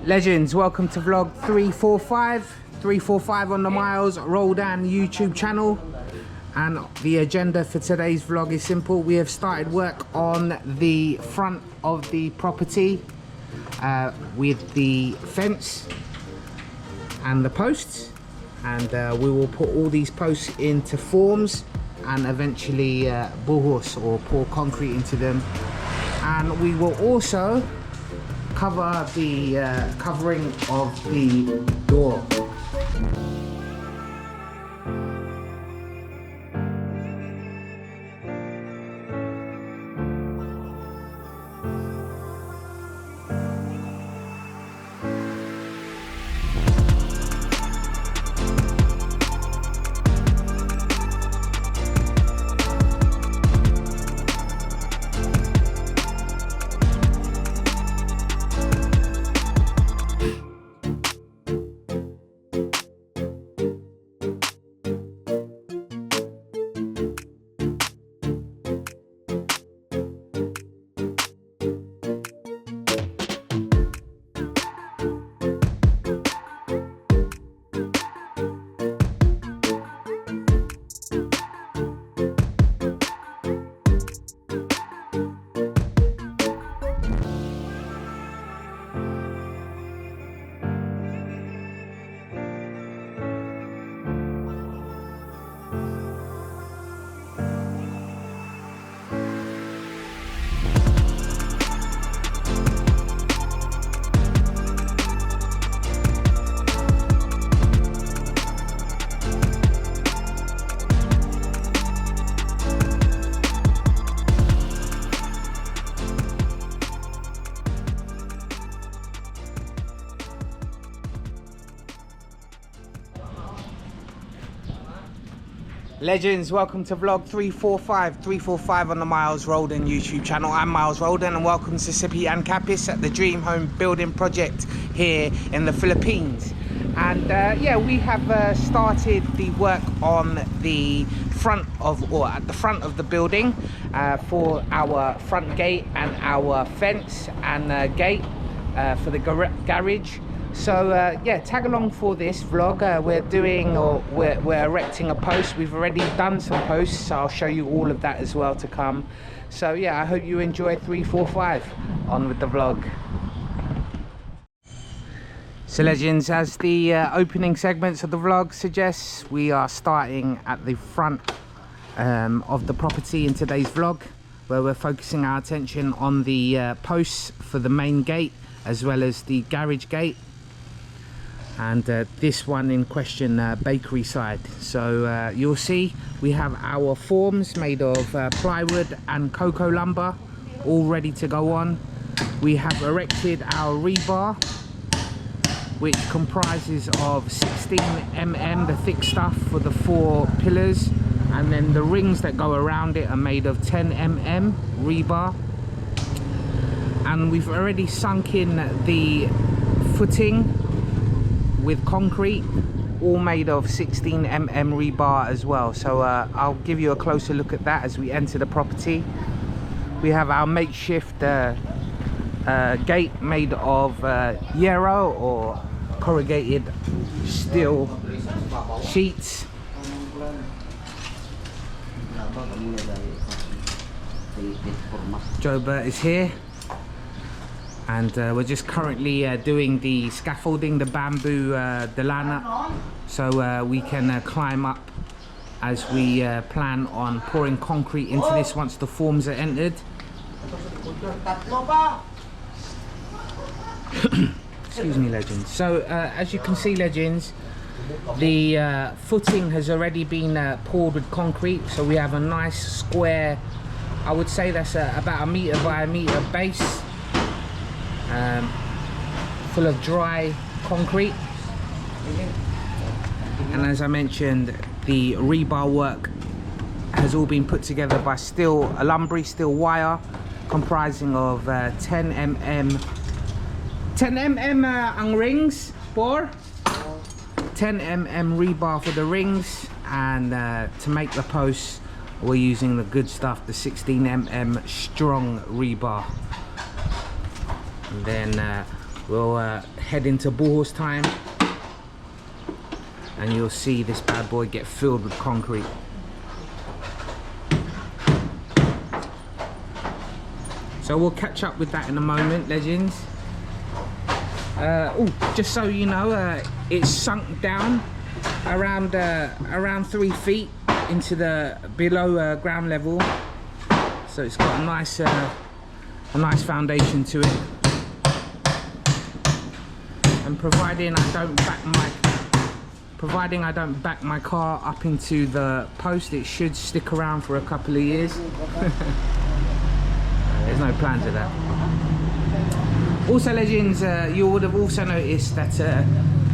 Legends, welcome to vlog 345 on the Miles Roldan YouTube channel. And the agenda for today's vlog is simple. We have started work on the front of the property with the fence and the posts, and we will put all these posts into forms and eventually buhos, or pour concrete into them. And we will also cover the covering of the door. Legends, welcome to vlog 345 on the Miles Roldan YouTube channel. I'm Miles Roldan and welcome to Sapian and Capiz at the Dream Home building project here in the Philippines. And yeah, we have started the work on the front of, or at the front of the building for our front gate and our fence and gate for the garage. So yeah, tag along for this vlog. We're erecting a post. We've already done some posts, so I'll show you all of that as well to come. So yeah, I hope you enjoy 345. On with the vlog. So Legends, as the opening segments of the vlog suggests, we are starting at the front of the property in today's vlog, where we're focusing our attention on the posts for the main gate as well as the garage gate. And this one in question, bakery side. So you'll see we have our forms made of plywood and cocoa lumber all ready to go on. We have erected our rebar, which comprises of 16mm, the thick stuff for the 4 pillars, and then the rings that go around it are made of 10mm rebar. And we've already sunk in the footing with concrete, all made of 16mm rebar as well. So I'll give you a closer look at that as we enter the property. We have our makeshift gate made of hierro, or corrugated steel sheets. Joe Burt is here. And we're just currently doing the scaffolding, the bamboo delana, so we can climb up as we plan on pouring concrete into this once the forms are entered. Excuse me, Legends. So as you can see, Legends, the footing has already been poured with concrete, so we have a nice square, I would say that's about 1 meter by 1 meter base, full of dry concrete. And as I mentioned, the rebar work has all been put together by steel wire, comprising of 10mm ang rings, 10mm rebar for the rings, and to make the posts we're using the good stuff, the 16mm strong rebar. And then we'll head into borehole time, and you'll see this bad boy get filled with concrete. So we'll catch up with that in a moment, legends. Oh, just so you know, it's sunk down around 3 feet into the below ground level, so it's got a nice foundation to it. And providing I don't back my car up into the post, it should stick around for a couple of years. There's no plans of that. Also, legends, you would have also noticed that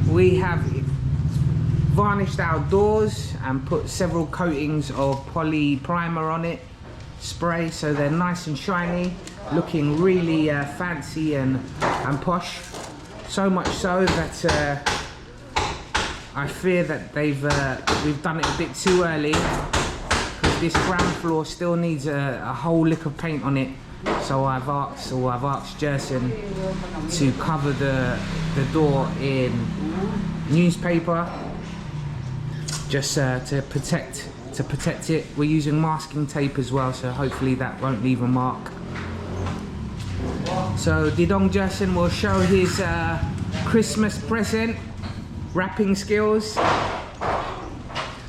we have varnished our doors and put several coatings of poly primer on it, spray, so they're nice and shiny, looking really fancy and posh. So much so that I fear that we've done it a bit too early, because this ground floor still needs a whole lick of paint on it. So I've asked Jerson to cover the door in newspaper, just to protect it. We're using masking tape as well, so hopefully that won't leave a mark. So Didong Jerson will show his Christmas present wrapping skills.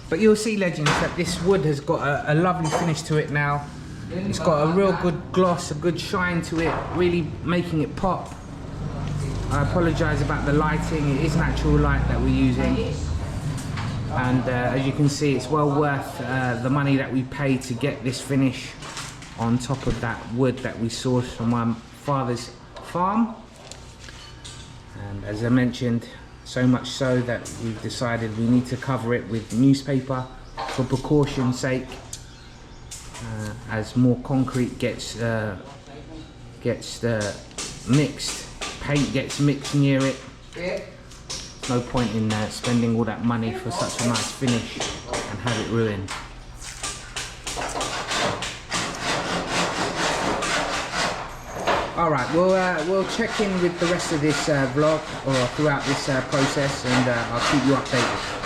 But you'll see, legends, that this wood has got a lovely finish to it now. It's got a real good gloss, a good shine to it, really making it pop. I apologise about the lighting, it is natural light that we're using. And as you can see, it's well worth the money that we pay to get this finish on top of that wood that we sourced from my father's farm. And as I mentioned, so much so that we've decided we need to cover it with newspaper for precaution's sake. As more concrete gets mixed, paint gets mixed near it. No point in spending all that money for such a nice finish and have it ruined. Alright, we'll check in with the rest of this vlog, or throughout this process, and I'll keep you updated.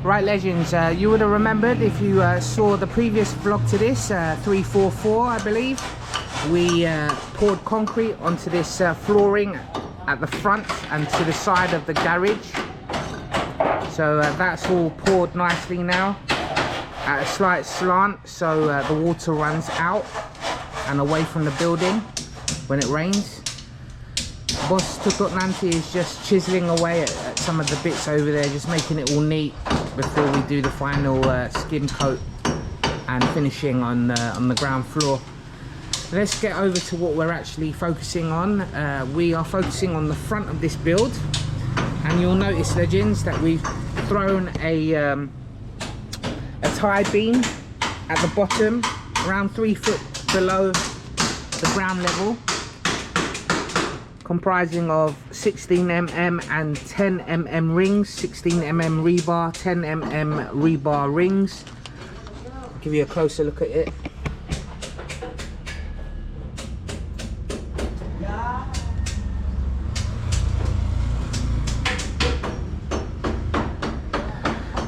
Right, legends, you would have remembered, if you saw the previous vlog to this, 344 I believe, we poured concrete onto this flooring at the front and to the side of the garage. So that's all poured nicely now at a slight slant, so the water runs out and away from the building when it rains. Boss Tutok Nanti is just chiseling away at some of the bits over there, just making it all neat before we do the final skin coat and finishing on the ground floor. Let's get over to what we're actually focusing on. We are focusing on the front of this build, and you'll notice, legends, that we've thrown a tie beam at the bottom, around 3 foot below the ground level, comprising of 16mm and 10mm rings, 16mm rebar, 10mm rebar rings. I'll give you a closer look at it.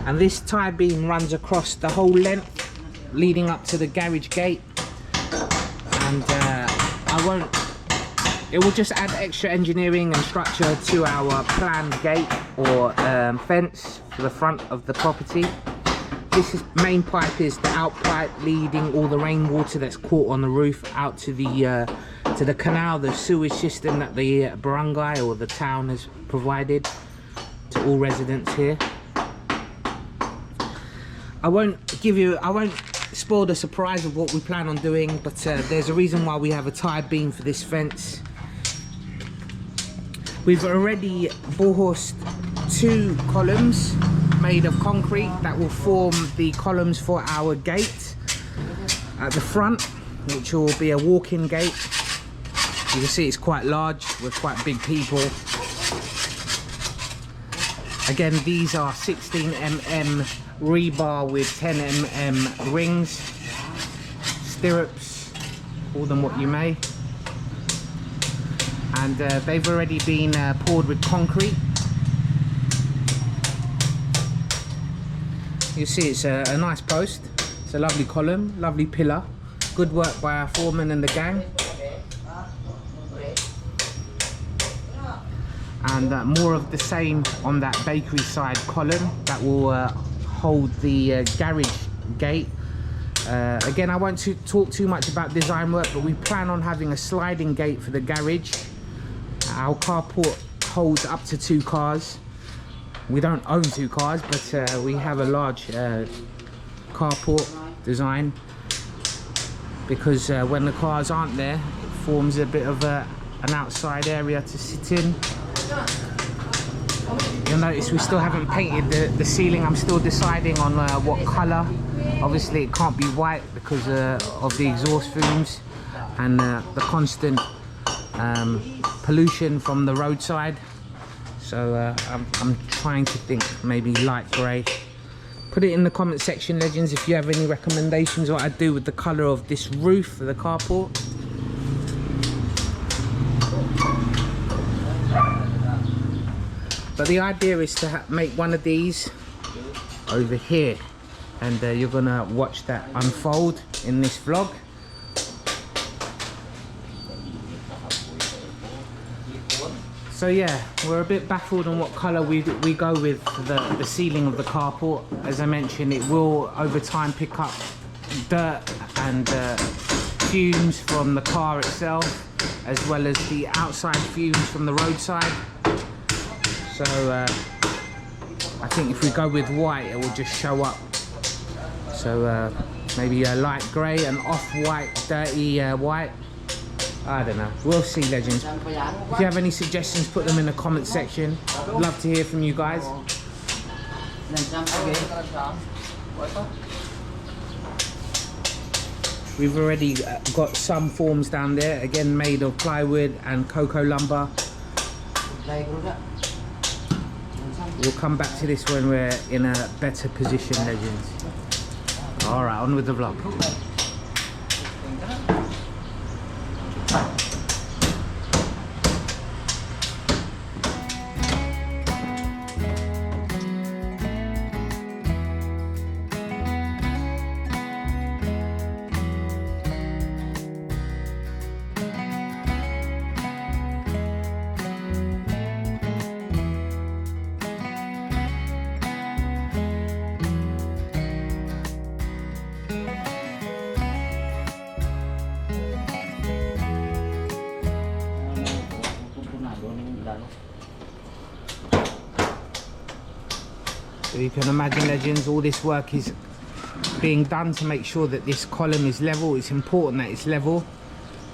And this tie beam runs across the whole length leading up to the garage gate, and it will just add extra engineering and structure to our planned gate or fence for the front of the property. This main pipe is the out pipe leading all the rainwater that's caught on the roof out to the canal, the sewage system that the barangay or the town has provided to all residents here. I won't spoil the surprise of what we plan on doing, but there's a reason why we have a tie beam for this fence. We've already bore-horsed 2 columns made of concrete that will form the columns for our gate at the front, which will be a walk-in gate. You can see it's quite large, we're quite big people. Again, these are 16mm rebar with 10mm rings, stirrups, call them what you may. And they've already been poured with concrete. You see it's a nice post, it's a lovely column, lovely pillar. Good work by our foreman and the gang. And more of the same on that bakery side column that will hold the garage gate. Again, I won't talk too much about design work, but we plan on having a sliding gate for the garage. Our carport holds up to 2 cars. We don't own 2 cars, but we have a large carport design, because when the cars aren't there, it forms a bit of an outside area to sit in. You'll notice we still haven't painted the ceiling. I'm still deciding on what colour. Obviously it can't be white because of the exhaust fumes and the constant pollution from the roadside. So I'm trying to think maybe light grey. Put it in the comment section, legends, if you have any recommendations what I do with the colour of this roof for the carport. But the idea is to make one of these over here, and you're gonna watch that unfold in this vlog. So yeah, we're a bit baffled on what colour we go with for the ceiling of the carport. As I mentioned, it will over time pick up dirt and fumes from the car itself, as well as the outside fumes from the roadside. So I think if we go with white, it will just show up. So maybe a light grey, an off-white, dirty white. I don't know, we'll see, legends. If you have any suggestions, put them in the comment section. I'd love to hear from you guys. We've already got some forms down there, again made of plywood and cocoa lumber. We'll come back to this when we're in a better position, legends. Alright, on with the vlog. So you can imagine, legends, all this work is being done to make sure that this column is level. It's important that it's level.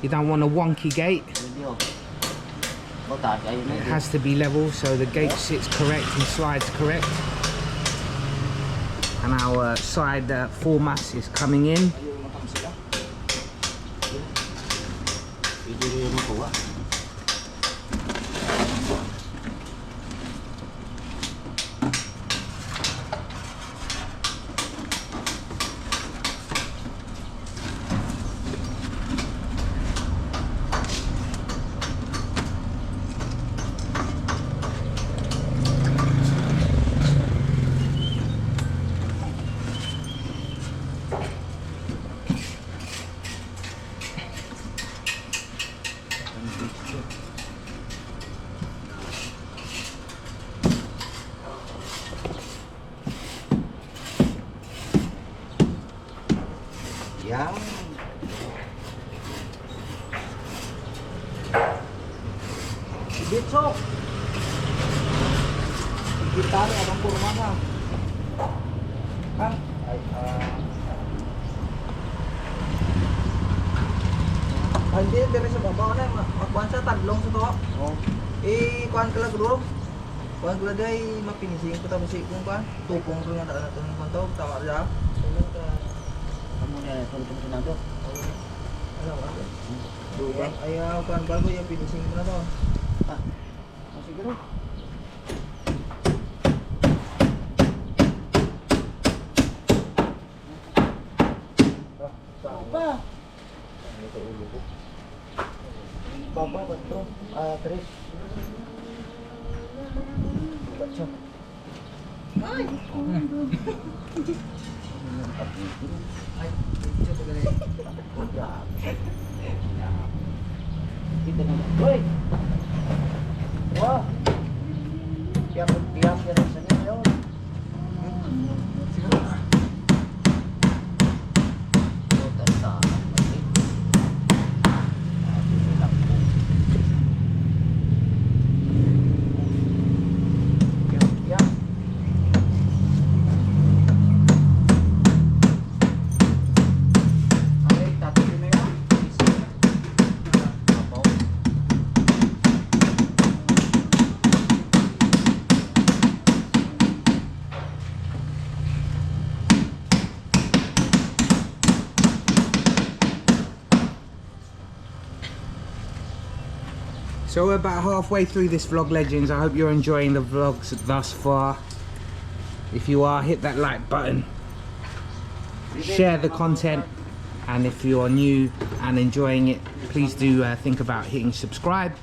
You don't want a wonky gate. It has to be level so the gate sits correct and slides correct. And our side foremass is coming in. Yan. Dito. Kita rin abang kurma na. Ha? Ay. Hindi, dari sa baba na, magkuhan sa tadlong sa to. Oh. Kuhan ka lang bro. Kuhan ka lang ay mapinising ko tapos kung kuhan. Tupong ko nga na ito ng kuhan tawa siya. Kamu niya, tuloy-tuloy sinado. Alam mo, dugang, ay kuhan bago yung pinising ko na to. Ah, siguro. Apa? Baba ba ito? Chris. Baca. Ay! Ay, ito ba ganyan? Kita naman. Hoy! Wah! Tiyak ya rasanya yun. Siguro. So we're about halfway through this vlog, legends. I hope you're enjoying the vlogs thus far. If you are, hit that like button, share the content, and if you're new and enjoying it, please do think about hitting subscribe,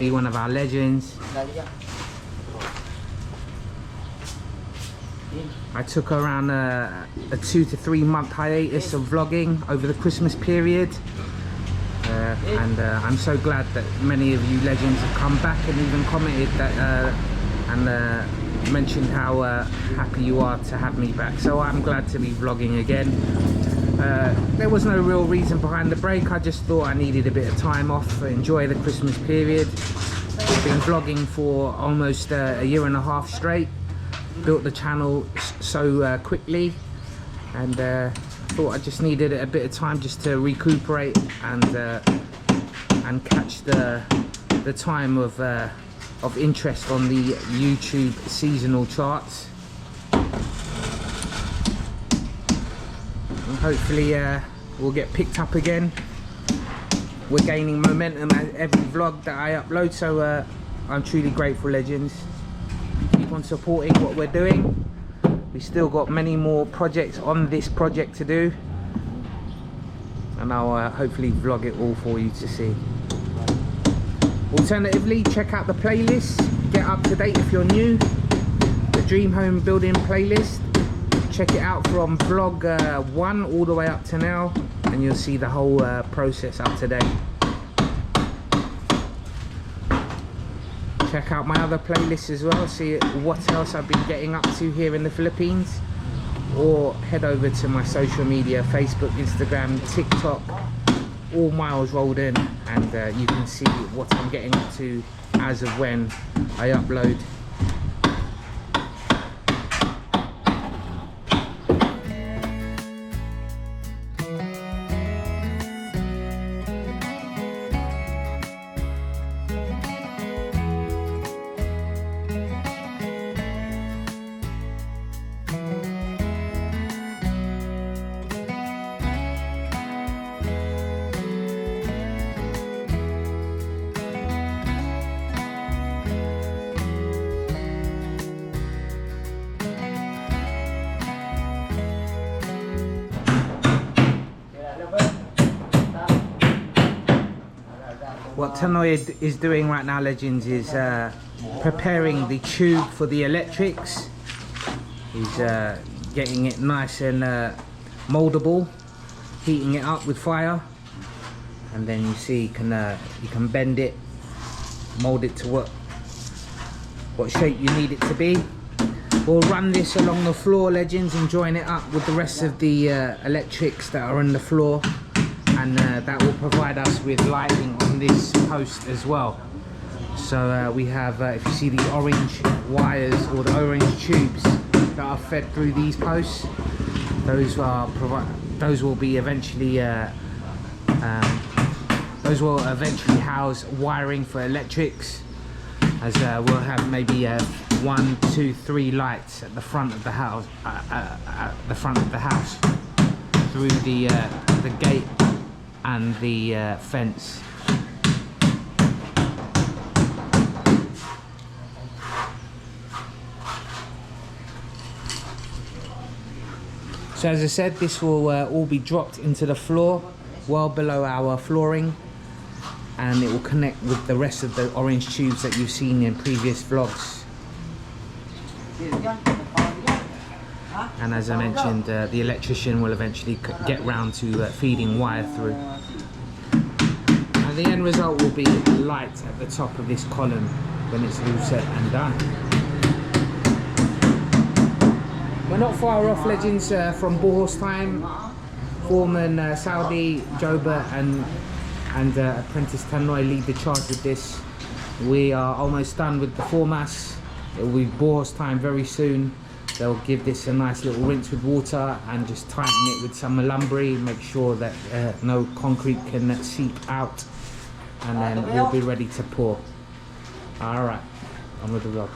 be one of our legends. I took around a 2 to 3 month hiatus of vlogging over the Christmas period. And I'm so glad that many of you legends have come back and even commented that and mentioned how happy you are to have me back. So I'm glad to be vlogging again. There was no real reason behind the break. I just thought I needed a bit of time off, enjoy the Christmas period. I've been vlogging for almost a year and a half straight. Built the channel so quickly, and thought I just needed a bit of time just to recuperate and catch the time of interest on the YouTube seasonal charts. And hopefully we'll get picked up again. We're gaining momentum at every vlog that I upload, so I'm truly grateful, legends. Keep on supporting what we're doing. We still got many more projects on this project to do, and I'll hopefully vlog it all for you to see. Alternatively, check out the playlist, get up to date if you're new. The Dream Home Building playlist, check it out from vlog 1 all the way up to now, and you'll see the whole process up to date. Check out my other playlists as well, see what else I've been getting up to here in the Philippines, or head over to my social media, Facebook, Instagram, TikTok, all miles rolled in, and you can see what I'm getting up to as of when I upload. What Tanoy is doing right now, legends, is preparing the tube for the electrics. He's getting it nice and moldable, heating it up with fire, and then you see you can bend it, mold it to what shape you need it to be. We'll run this along the floor, legends, and join it up with the rest of the electrics that are on the floor, and that will provide us with lighting on this post as well. So we have, if you see the orange wires or the orange tubes that are fed through these posts, those will be eventually Those will eventually house wiring for electrics, as we'll have maybe 1, 2, 3 lights at the front of the house, through the gate and the fence. So as I said, this will all be dropped into the floor, well below our flooring, and it will connect with the rest of the orange tubes that you've seen in previous vlogs. And as I mentioned, the electrician will eventually get round to feeding wire through. And the end result will be light at the top of this column when it's all said and done. We're not far off, legends, from Borehorse time. Foreman Saudi, Joba and apprentice Tannoy lead the charge with this. We are almost done with the foremass. It will be Borehorse time very soon. They'll give this a nice little rinse with water and just tighten it with some alumbri, make sure that no concrete can seep out, and then we'll be ready to pour. Alright, on with the vlog.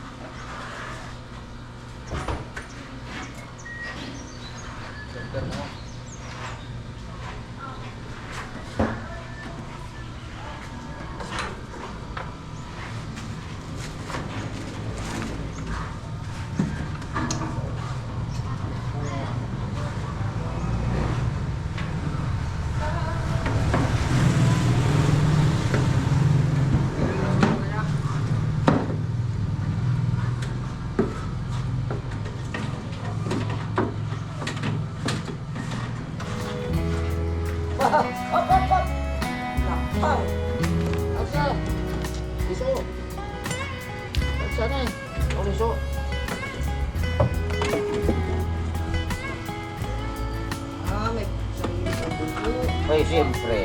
Ay, siyempre.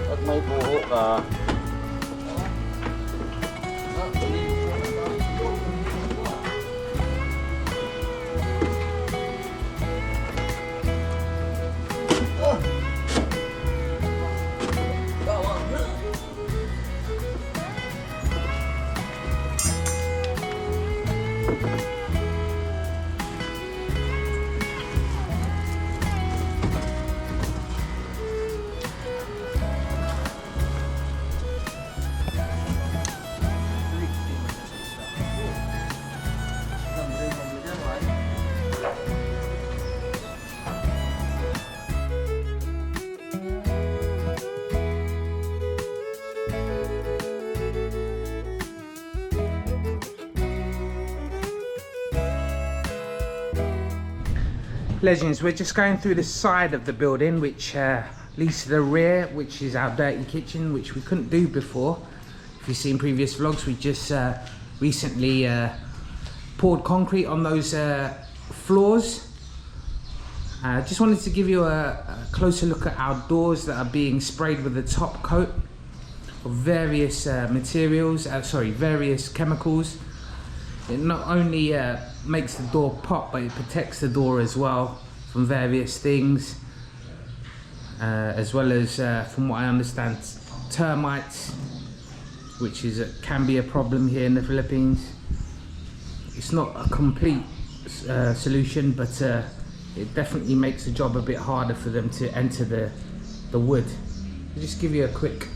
Pag may buho ka, Legends, we're just going through the side of the building, which leads to the rear, which is our dirty kitchen, which we couldn't do before. If you've seen previous vlogs, we just recently poured concrete on those floors. Just wanted to give you a closer look at our doors that are being sprayed with a top coat of various materials, various chemicals. It not only makes the door pop, but it protects the door as well from various things, as well as from what I understand, termites, which can be a problem here in the Philippines. It's not a complete solution, but it definitely makes the job a bit harder for them to enter the wood. I'll just give you a quick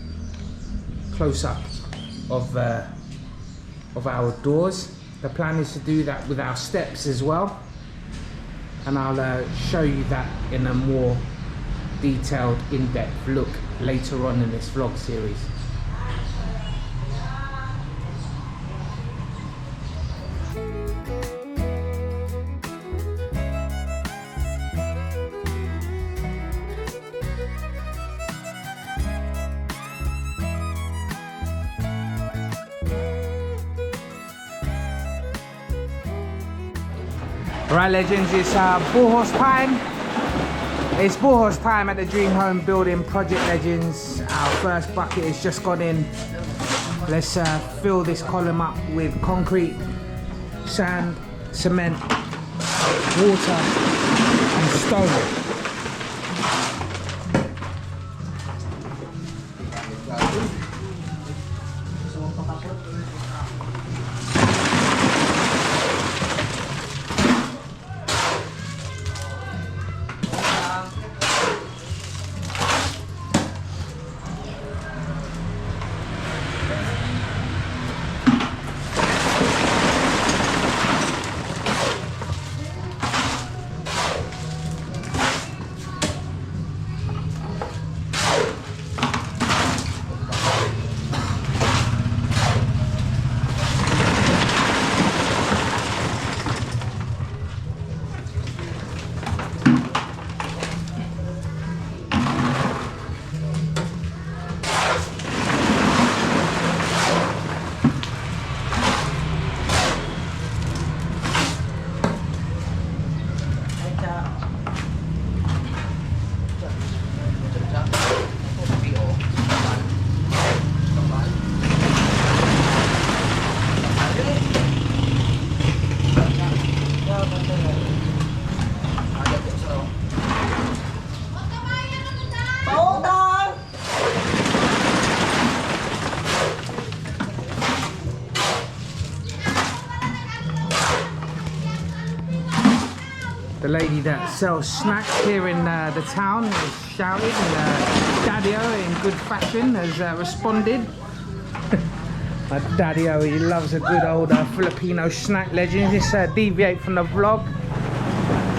close-up of our doors. The plan is to do that with our steps as well, and I'll show you that in a more detailed, in-depth look later on in this vlog series. Right, legends, it's Borehorse time. It's Borehorse time at the Dream Home Building Project, legends. Our first bucket has just gone in. Let's fill this column up with concrete, sand, cement, water, and stone. The lady that sells snacks here in the town has shouted, and Daddy-O in good fashion has responded. Daddy-O, he loves a good old Filipino snack, legend. Just deviate from the vlog.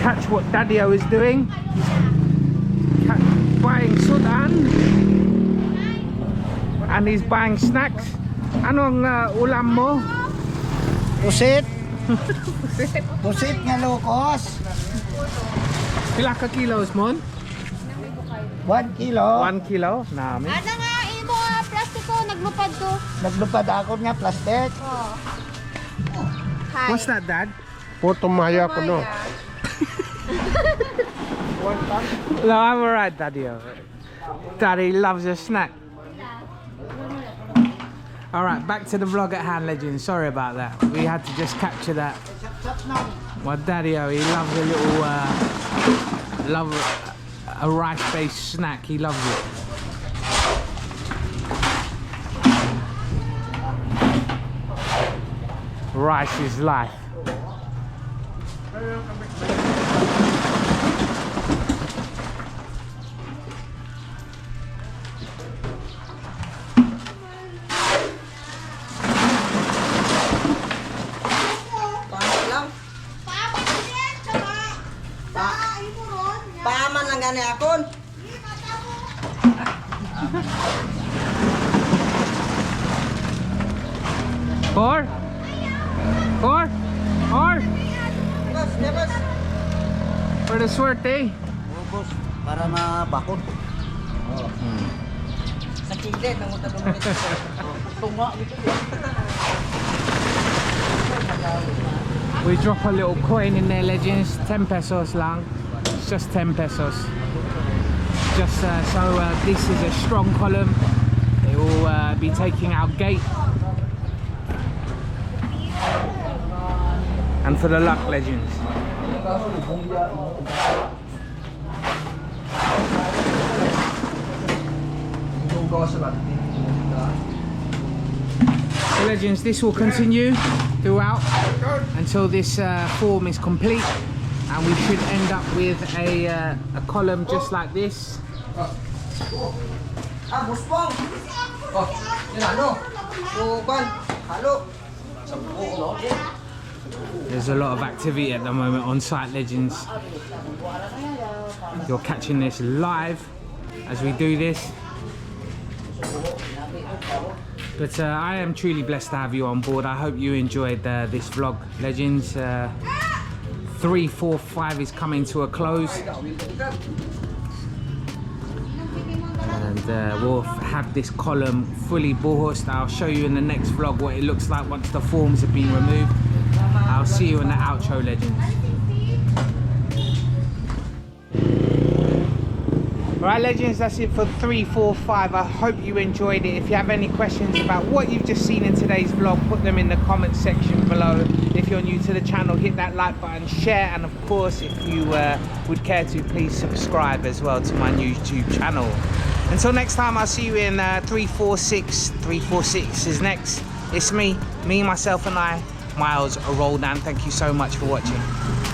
Catch what Daddy-O is doing. He's buying sudan and he's buying snacks. Anong ulam mo? Pusit. Pusit nga lokos. Pila ka kilos mon? 1 kilo. 1 kilo? Nami. Ano nga, imo plastiko, naglupad ko. Naglupad ako niya plastic. Oh. Hi. What's that, Dad? Puto maya ko no. No, I'm alright, Daddy-O. Daddy loves a snack. Alright, back to the vlog at hand, legends. Sorry about that. We had to just capture that. Well, Daddy-O, he loves a little, a rice-based snack. He loves it. Rice is life. Paman lang gani akon. Four? Bos, bos. For the swerte. Ubos para mabakod. Sa kilid nang utak mo nito. Tunga dito. We drop a little coin in there, legends. 10 pesos lang. It's just 10 pesos. Just so this is a strong column. It will be taking our gate. And for the luck, legends. So legends, this will continue throughout until this form is complete, and we should end up with a column just like this. Ah, buspong. Oh, yan ano? Bukan. Halo. There's a lot of activity at the moment on site, legends. You're catching this live as we do this. But I am truly blessed to have you on board. I hope you enjoyed this vlog, legends. 3, 4, 5 is coming to a close. And we'll have this column fully buhosed. I'll show you in the next vlog what it looks like once the forms have been removed. I'll see you in the outro, legends. Right, legends, that's it for 3, 4, 5. I hope you enjoyed it. If you have any questions about what you've just seen in today's vlog, put them in the comment section below. If you're new to the channel, hit that like button, share, and of course, if you would care to, please subscribe as well to my YouTube channel. Until next time, I'll see you in 346. 346 is next. It's me, myself, and I, Miles Roldan. Thank you so much for watching.